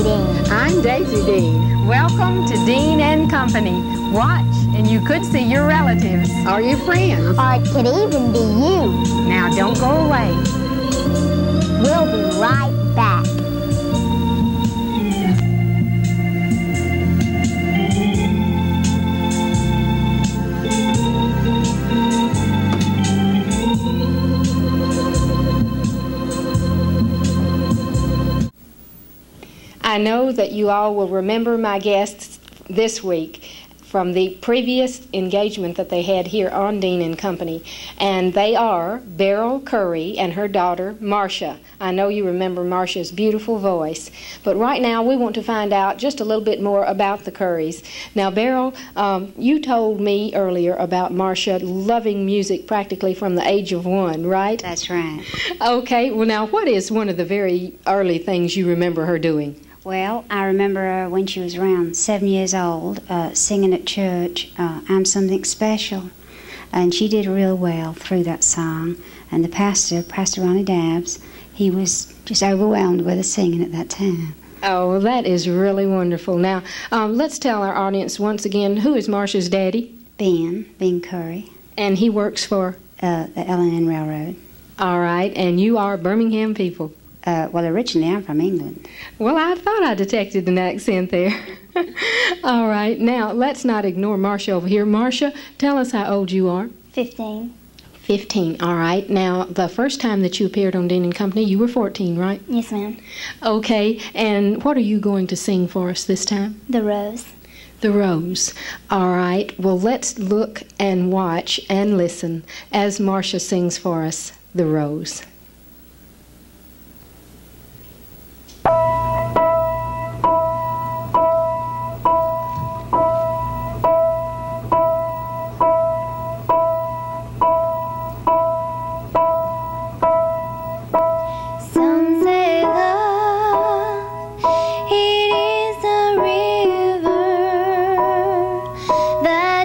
Mary Dean. I'm Daisy Dean. Welcome to Dean and Company. Watch, and you could see your relatives. Are you friends? Or it could even be you. Now, don't go away. We'll be right back. I know that you all will remember my guests this week from the previous engagement that they had here on Dean and Company, and they are Beryl Curry and her daughter Marcia. I know you remember Marcia's beautiful voice, but right now we want to find out just a little bit more about the Currys. Now, Beryl, you told me earlier about Marcia loving music practically from the age of 1, right? That's right. Okay, well now, what is one of the very early things you remember her doing? Well, I remember when she was around 7 years old, singing at church, I'm Something Special. And she did real well through that song. And the pastor, Pastor Ronnie Dabbs, he was just overwhelmed with the singing at that time. Oh, well, that is really wonderful. Now, let's tell our audience once again, who is Marcia's daddy? Ben Curry. And he works for? The L&N Railroad. All right, and you are Birmingham people? Well, originally I'm from England. Well, I thought I detected an accent there. All right, now let's not ignore Marcia over here. Marcia, tell us how old you are. 15. 15, all right. Now, the first time that you appeared on Dean and Company, you were 14, right? Yes, ma'am. Okay, and what are you going to sing for us this time? The Rose. The Rose. All right, well, let's look and watch and listen as Marcia sings for us, The Rose.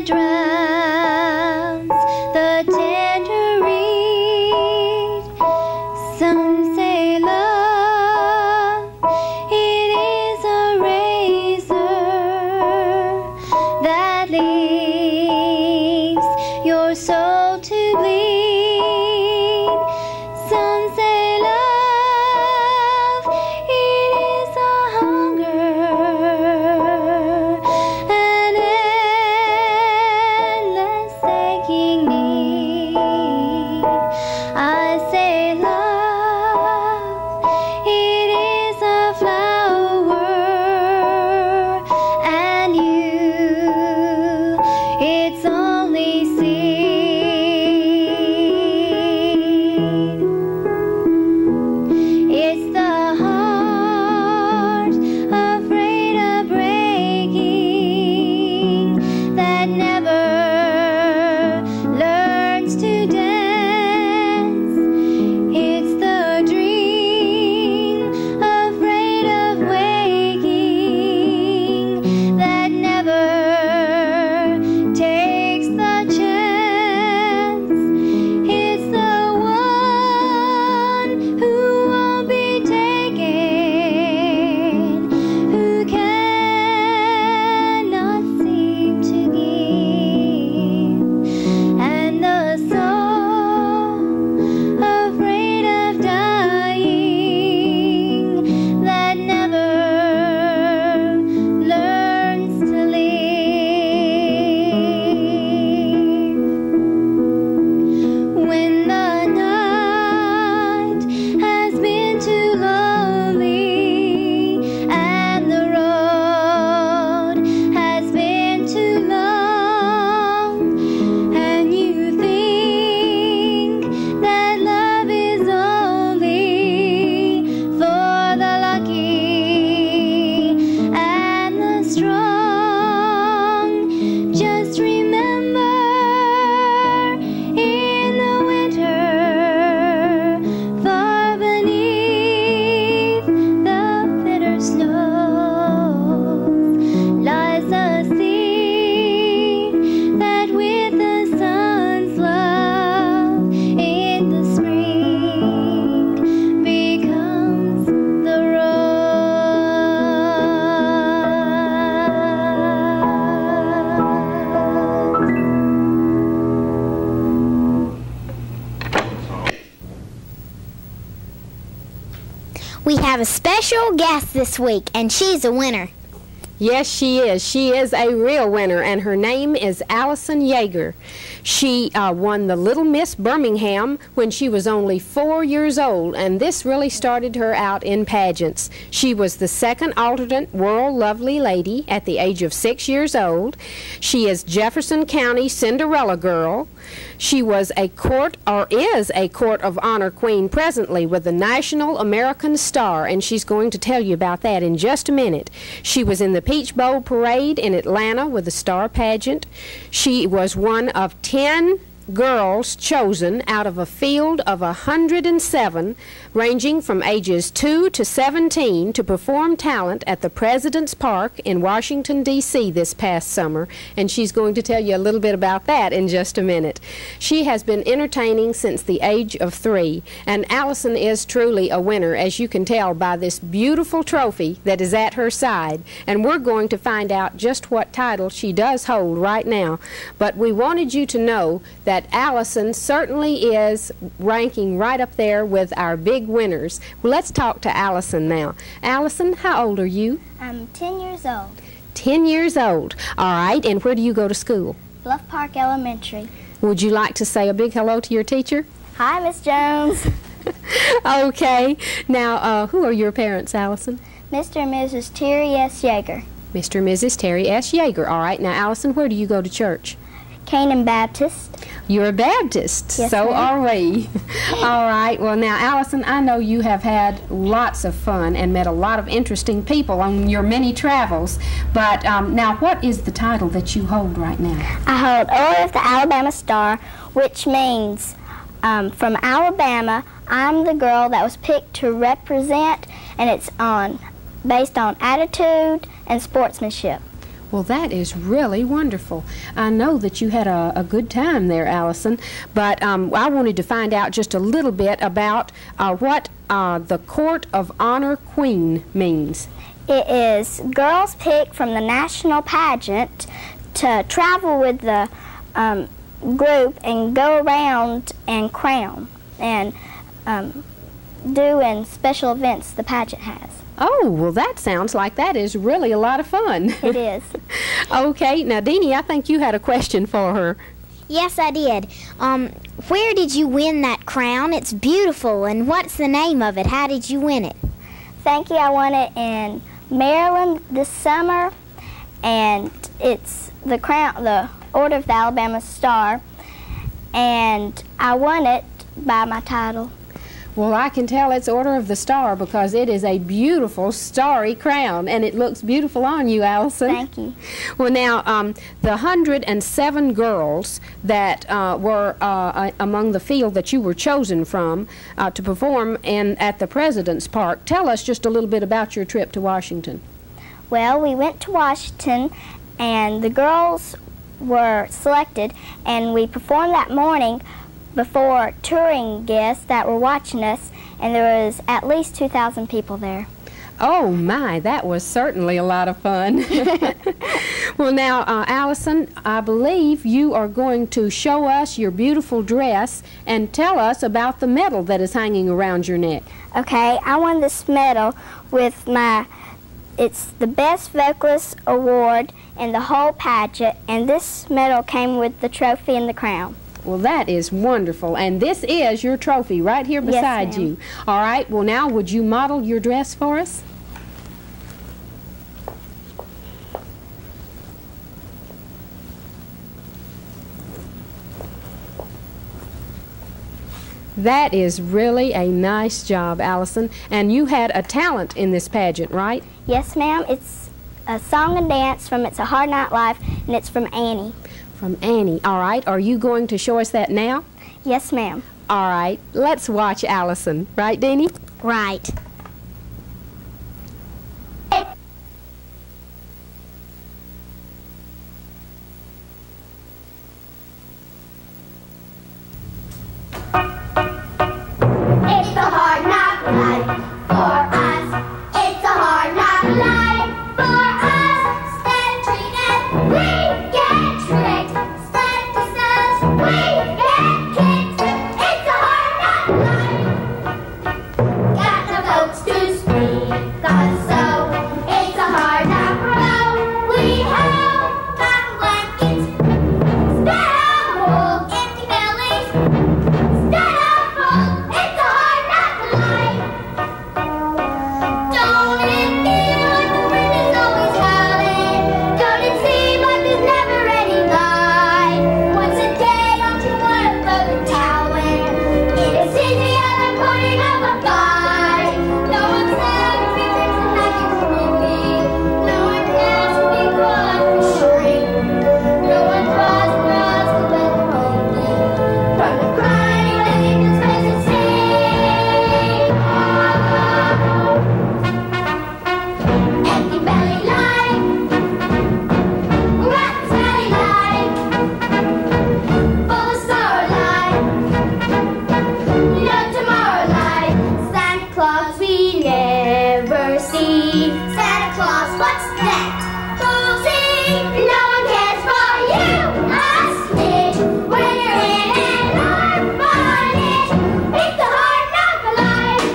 Drowns the tender reed We have a special guest this week, and she's a winner. Yes, she is. She is a real winner, and her name is Allison Yeager. She won the Little Miss Birmingham when she was only 4 years old, and this really started her out in pageants. She was the second alternate World Lovely Lady at the age of 6 years old. She is Jefferson County Cinderella Girl. She was a is a Court of Honor Queen presently with the National American Star, and she's going to tell you about that in just a minute. She was in the Peach Bowl Parade in Atlanta with the Star Pageant. She was one of 10 girls chosen out of a field of 107 ranging from ages 2 to 17 to perform talent at the President's Park in Washington, D.C. this past summer, and she's going to tell you a little bit about that in just a minute. She has been entertaining since the age of 3, and Allison is truly a winner, as you can tell by this beautiful trophy that is at her side, and we're going to find out just what title she does hold right now. But we wanted you to know that Allison certainly is ranking right up there with our big winners. Well, let's talk to Allison now. Allison, how old are you? I'm 10 years old. 10 years old. All right, and where do you go to school? Bluff Park Elementary. Would you like to say a big hello to your teacher? Hi, Miss Jones. Okay. Now, who are your parents, Allison? Mr. and Mrs. Terry S. Yeager. Mr. and Mrs. Terry S. Yeager. All right. Now, Allison, where do you go to church? Canaan Baptist. You're a Baptist. Yes, so ma'am. are we. All right. Well, now, Allison, I know you have had lots of fun and met a lot of interesting people on your many travels. But now, what is the title that you hold right now? I hold Order of the Alabama Star, which means from Alabama, I'm the girl that was picked to represent, and it's based on attitude and sportsmanship. Well, that is really wonderful. I know that you had a good time there, Allison, but I wanted to find out just a little bit about what the Court of Honor Queen means. It is girls picked from the national pageant to travel with the group and go around and crown and doing special events the pageant has. Oh, well, that sounds like that is really a lot of fun. It is. Okay, now, Deanie, I think you had a question for her. Yes, I did. Where did you win that crown? It's beautiful, and what's the name of it? How did you win it? Thank you. I won it in Maryland this summer, and it's the crown, the Order of the Alabama Star, and I won it by my title. Well, I can tell it's Order of the Star because it is a beautiful starry crown, and it looks beautiful on you, Allison. Thank you. Well, now, the 107 girls that were among the field that you were chosen from to perform at the President's Park, tell us just a little bit about your trip to Washington. Well, we went to Washington, and the girls were selected, and we performed that morning before touring guests that were watching us, and there was at least 2,000 people there. Oh my, that was certainly a lot of fun. Well, now, Allison, I believe you are going to show us your beautiful dress and tell us about the medal that is hanging around your neck. Okay, I won this medal with it's the Best Vocalist Award in the whole pageant, and this medal came with the trophy and the crown. Well, that is wonderful, and this is your trophy right here beside Yes, ma'am. you. All right, well, now, would you model your dress for us? That is really a nice job, Allison, and you had a talent in this pageant, right? Yes, ma'am. It's a song and dance from It's a Hard Night Life, and it's from Annie. From Annie. All right, are you going to show us that now? Yes, ma'am. All right, let's watch Allison. Right, Deanie? Right. It's a hard knock life for us. It's a hard knock life for us. Instead of treated, we get tricked. Instead of us, we get kicked. It's a hard knock life. Got no folks to speak. what's that? Rosie, no one cares for you a snitch. When you're in an orphanage, it's a hard knock life.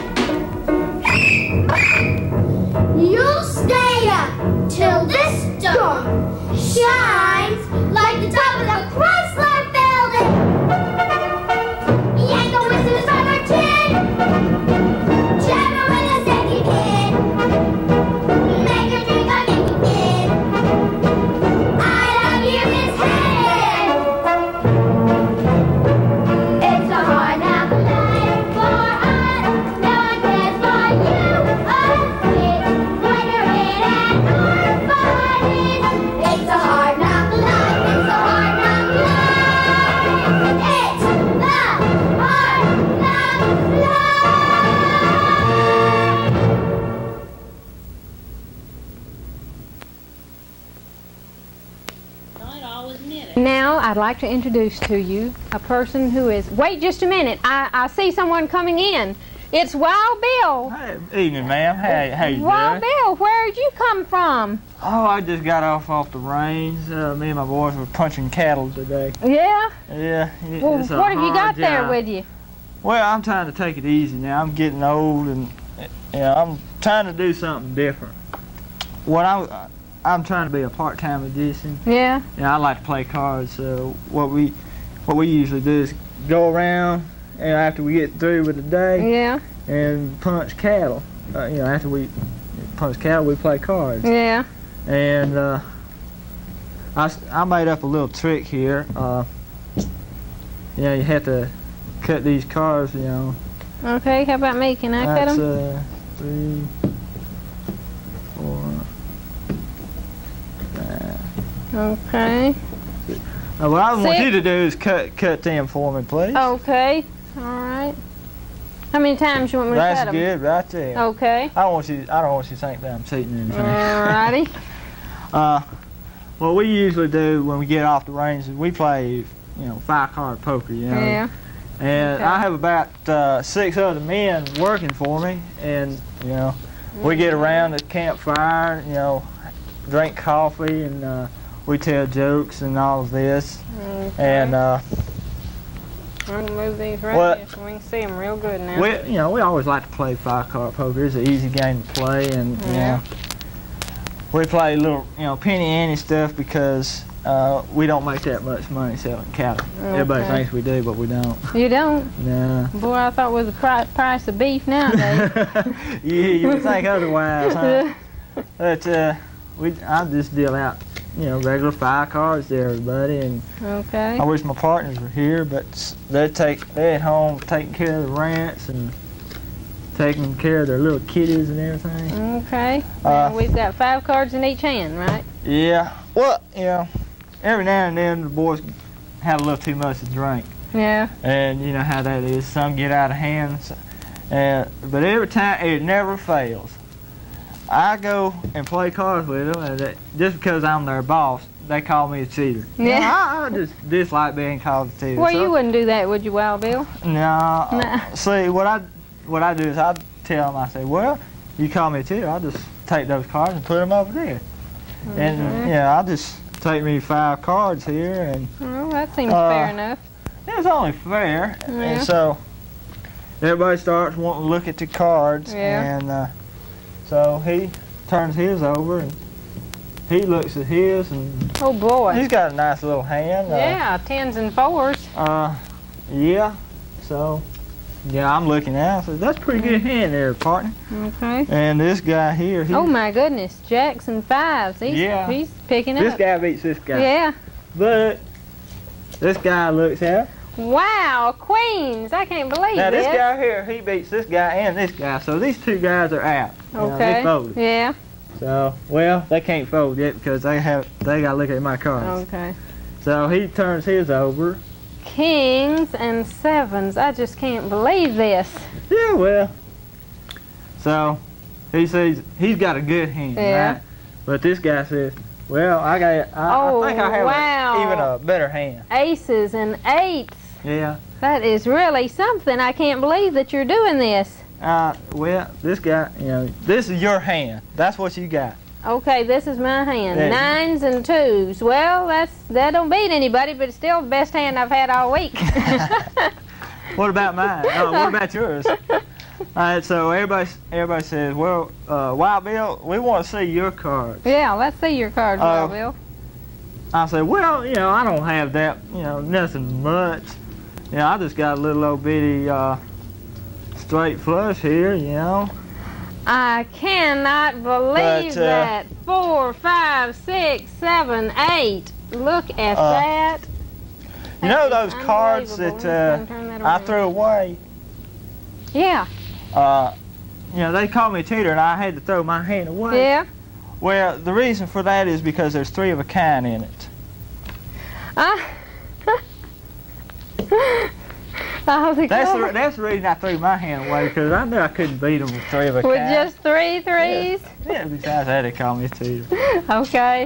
You'll stay up till this storm shines like the top of the Chrysler Building. Yank the whistle from her tin. Jab her with a safety pin. Make her drink a Mickey Pin. I love you, Miss Head. It's a hard knock life for us. No one cares for you, us kids. When you're in an orphanage, it's a hard knock life. It's a hard knock life. It's the hard knock life. Now, I'd like to introduce to you a person who is... Wait just a minute. I see someone coming in. It's Wild Bill. Hey, evening, ma'am. How you Wild doing? Bill, where'd you come from? Oh, I just got off the range. Me and my boys were punching cattle today. Yeah? Yeah. Well, It's a what have you got hard there job. with you? Well, I'm trying to take it easy now. I'm getting old, and I'm trying to do something different. What I'm trying to be a part-time musician. Yeah? I like to play cards. So what we usually do is go around, and after we get through with the day, Yeah? and punch cattle. After we punch cattle, we play cards. Yeah? And I made up a little trick here. You have to cut these cards. Okay, how about me? Can I cut That's them? 3, 4, 5. Okay. What I want See- you to do is cut them for me, please. Okay. All right. How many times you want me to That's cut them? good, right there. Okay. I don't want you to think that I'm cheating or anything. Alrighty. What we usually do when we get off the range is we play, 5-card poker, Yeah. And Okay. I have about 6 other men working for me, and we get around the campfire, drink coffee, and we tell jokes and all of this. Okay. And I'm gonna move these right What- here so we can see them real good now. we always like to play 5-card poker. It's an easy game to play, and Yeah. we play little penny ante stuff because we don't make that much money selling cattle. Everybody Okay. thinks we do, but we don't. You don't? No. Boy, I thought it was the price of beef nowadays. You would think otherwise, huh? But I just deal out, regular 5 cards to everybody, and Okay. I wish my partners were here, but they're at home taking care of the ranch and taking care of their little kitties and everything. Okay. Now we've got 5 cards in each hand, right? Yeah. Well, every now and then the boys have a little too much to drink, Yeah. and you know how that is. Some get out of hand, but every time it never fails. I go and play cards with them, and just because I'm their boss, they call me a cheater. Yeah. I just dislike being called a cheater. Well, so- you wouldn't do that, would you, Wild Bill? No. Nah. See, what I do is I tell them, I say, well, you call me a cheater, I'll just take those cards and put them over there. And I'll just take me 5 cards here, and Well, that seems fair enough. it's only fair. Yeah. And so everybody starts wanting to look at the cards, Yeah. and so he turns his over, and he looks at his, and Oh, boy. he's got a nice little hand. Yeah, 10s and 4s. Yeah. So, I'm looking out. So that's a pretty good hand there, partner. Okay. And this guy here, Oh, my goodness. Jacks and 5s. He's picking this up. guy beats this guy. Yeah. But this guy looks out. Wow, Queens. I can't believe Now this. this guy here, he beats this guy and this guy. So these 2 guys are out. Okay. They folded. Yeah. So, well, they can't fold yet because they got to look at my cards. Okay. So he turns his over. Kings and 7s. I just can't believe this. Yeah, well. So he says he's got a good hand, Yeah. right? But this guy says, well, I think I have wow. even a better hand. Aces and 8s. Yeah. That is really something. I can't believe that you're doing this. Well, this guy, this is your hand. That's what you got. Okay, this is my hand. Yeah. 9s and 2s. Well, that don't beat anybody, but it's still the best hand I've had all week. What about mine? What about yours? All right, so everybody says, well, Wild Bill, we want to see your cards. Yeah, let's see your cards, Wild Bill. I said, well, you know, I don't have that, you know, nothing much. You know, I just got a little old bitty straight flush here, you know. I cannot believe that. 4, 5, 6, 7, 8. Look at that. You know those cards that I threw away? Yeah. You know, they called me a cheater and I had to throw my hand away. Yeah. Well, the reason for that is because there's 3 of a kind in it. That's the reason I threw my hand away, because I knew I couldn't beat them with 3 of a kind. With just 3 threes? Yeah, besides that, they called me a cheater. Okay.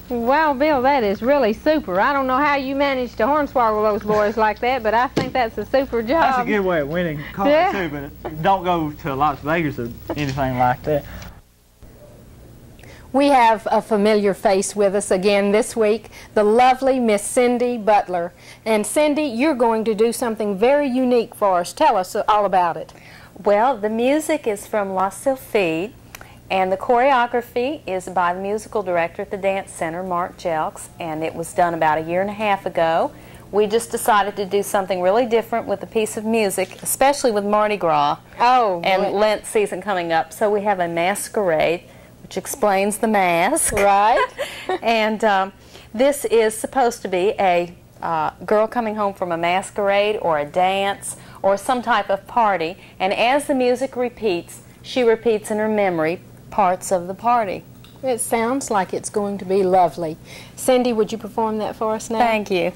Wow, Bill, that is really super. I don't know how you managed to hornswoggle those boys like that, but I think that's a super job. That's a good way of winning cards, too, but don't go to Las Vegas or anything like that. We have a familiar face with us again this week, the lovely Miss Cindy Butler. And Cindy, you're going to do something very unique for us. Tell us all about it. Well, the music is from La Sylphide, and the choreography is by the musical director at the Dance Center, Mark Jelks, and it was done about 1.5 years ago. We just decided to do something really different with a piece of music, especially with Mardi Gras and Lent season coming up. So we have a masquerade, which explains the mask. Right. And this is supposed to be a girl coming home from a masquerade or a dance or some type of party. And as the music repeats, she repeats in her memory parts of the party. It sounds like it's going to be lovely. Cindy, would you perform that for us now? Thank you.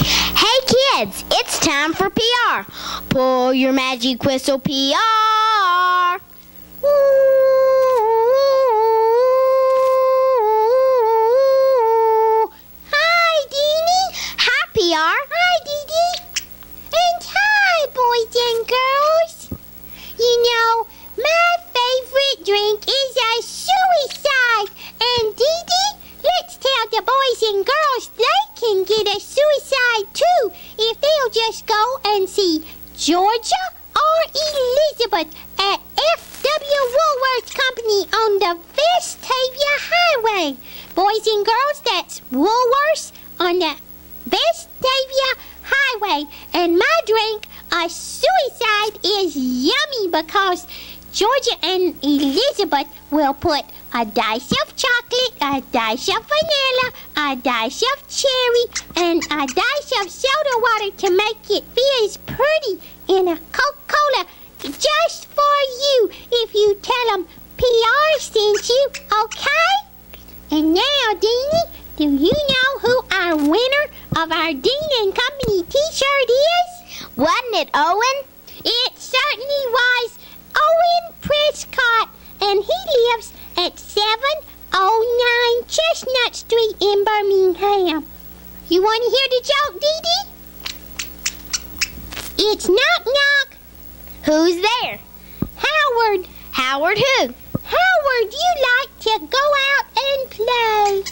Hey kids, it's time for PR. Pull your magic whistle, PR. Hi, Deanie. Hi, PR. Hi, Dee Dee. And hi, boys and girls. You know, my favorite drink is a suicide. And Dee Dee, let's tell the boys and girls they can get a suicide too if they'll just go and see Georgia or Elizabeth at F.W. Woolworth Company on the Vestavia Highway. Boys and girls, that's Woolworths on the Vestavia Highway. And my drink, a suicide, is yummy because Georgia and Elizabeth will put a dice of chocolate, a dice of vanilla, a dice of cherry, and a dice of soda water to make it feel as pretty in a Coca-Cola just for you if you tell them PR sent you, okay? And now, Deanie, do you know who our winner of our Dean and Company t-shirt is? Wasn't it Owen? It certainly was Owen Prescott, and he lives at 709 Chestnut Street in Birmingham. You want to hear the joke, Dee Dee? It's knock knock. Who's there? Howard. Howard who? Howard, you like to go out and play.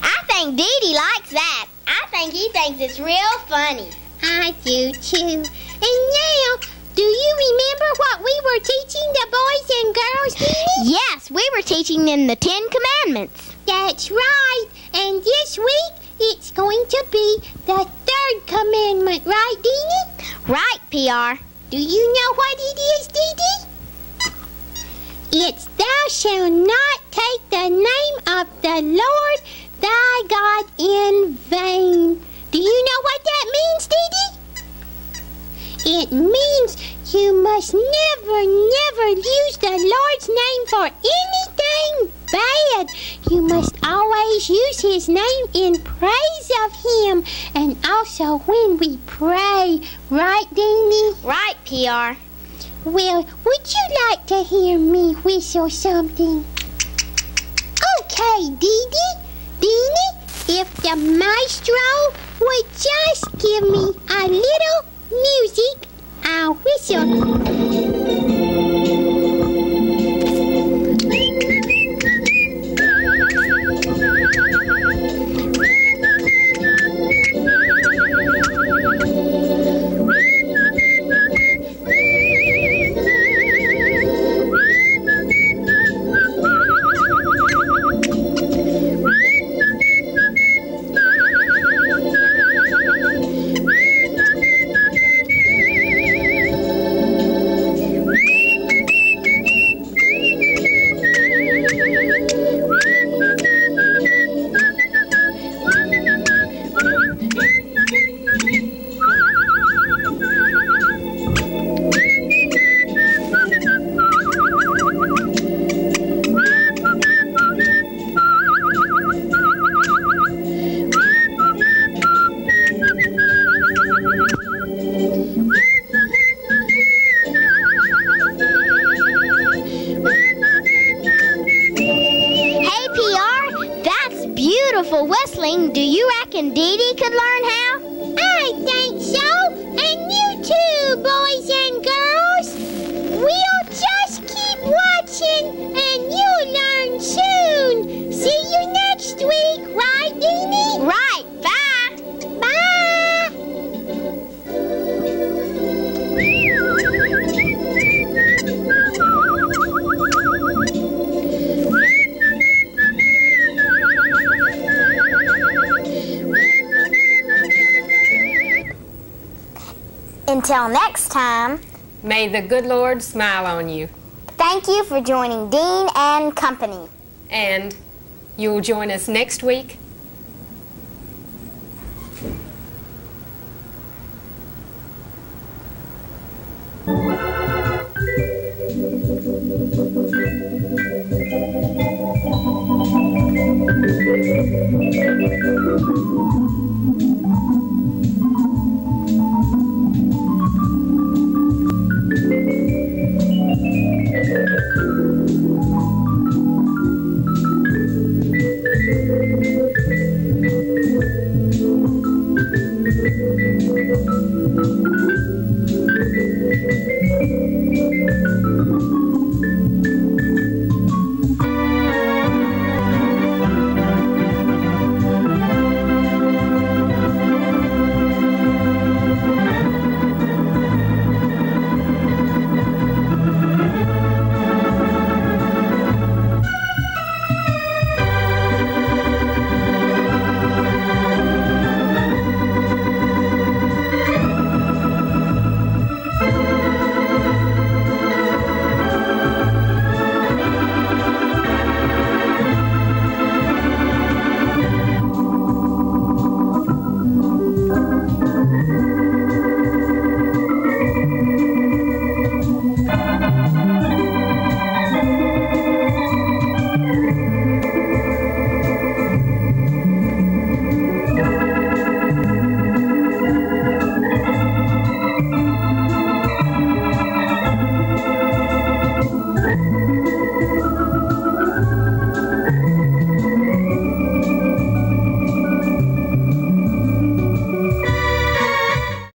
I think Dee Dee likes that. I think he thinks it's real funny. I do too. And now, do you remember what we were teaching the boys and girls, Dee Dee? Yes, we were teaching them the 10 Commandments. That's right. And this week, it's going to be the 3rd commandment, right, Dee Dee? Right, PR. Do you know what it is, Dee Dee? It's thou shalt not take the name of the Lord thy God in vain. Do you know what that means, Dee Dee? It means you must never use the Lord's name for anything bad. You must always use His name in praise of Him, and also when we pray. Right, Deanie? Right, PR. Well, would you like to hear me whistle something? Okay, Dee Dee. Deanie, if the maestro would just give me a little music, I'll whistle. Whistling, do you reckon Dee Dee could learn how? I think so, and you too, boys and girls. We'll just keep watching, and you'll learn soon. See you next week, right, Deanie? Right, bye. Bye. Until next time, may the good Lord smile on you. Thank you for joining Dean and Company. And you'll join us next week